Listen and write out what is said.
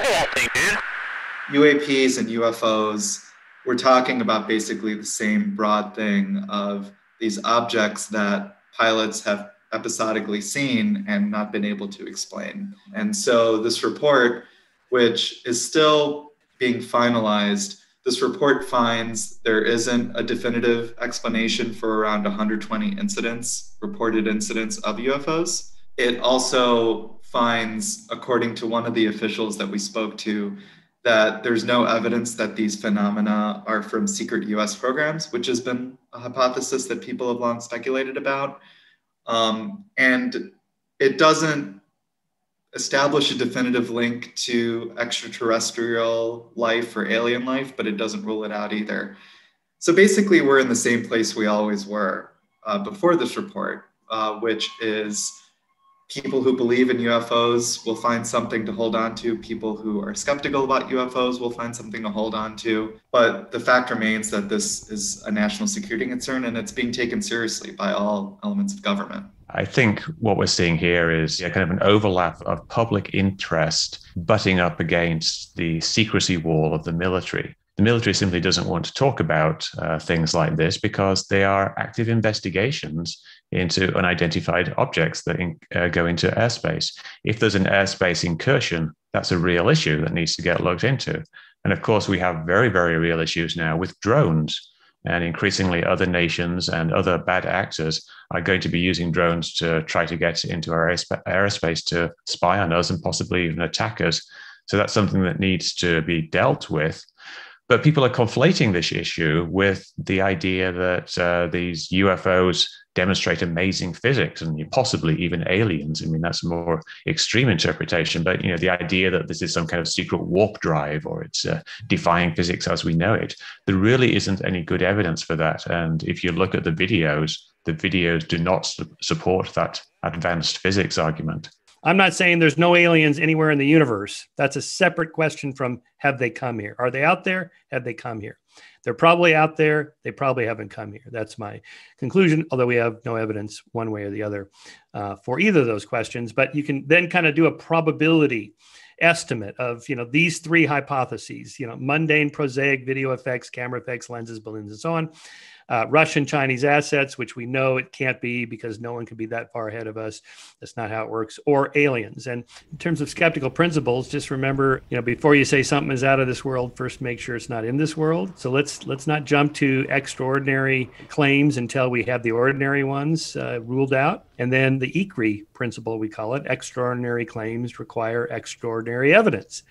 football thing, dude. UAPs and UFOs, we're talking about basically the same broad thing of these objects that pilots have episodically seen and not been able to explain. And so this report, which is still being finalized, this report finds there isn't a definitive explanation for around 120 incidents, reported incidents of UFOs. It also finds, according to one of the officials that we spoke to, that there's no evidence that these phenomena are from secret US programs, which has been a hypothesis that people have long speculated about. And it doesn't establish a definitive link to extraterrestrial life or alien life, but it doesn't rule it out either. So basically, we're in the same place we always were before this report, which is people who believe in UFOs will find something to hold on to. People who are skeptical about UFOs will find something to hold on to. But the fact remains that this is a national security concern, and it's being taken seriously by all elements of government. I think what we're seeing here is kind of an overlap of public interest butting up against the secrecy wall of the military. The military simply doesn't want to talk about things like this because they are active investigations into unidentified objects that go into airspace. If there's an airspace incursion, that's a real issue that needs to get looked into. And of course, we have very, very real issues now with drones. And increasingly, other nations and other bad actors are going to be using drones to try to get into our airspace to spy on us and possibly even attack us. So that's something that needs to be dealt with. But people are conflating this issue with the idea that these UFOs demonstrate amazing physics and possibly even aliens. I mean, that's a more extreme interpretation, but the idea that this is some kind of secret warp drive or it's defying physics as we know it, there really isn't any good evidence for that. And if you look at the videos do not support that advanced physics argument. I'm not saying there's no aliens anywhere in the universe. That's a separate question from have they come here? Are they out there? Have they come here? They're probably out there. They probably haven't come here. That's my conclusion, although we have no evidence one way or the other for either of those questions. But you can then kind of do a probability estimate of, these three hypotheses, mundane, prosaic video effects, camera effects, lenses, balloons, and so on. Russian, Chinese assets, which we know it can't be because no one can be that far ahead of us. That's not how it works. Or aliens. And in terms of skeptical principles, just remember, before you say something is out of this world, first make sure it's not in this world. So let's not jump to extraordinary claims until we have the ordinary ones ruled out. And then the ECRI principle, we call it, extraordinary claims require extraordinary evidence.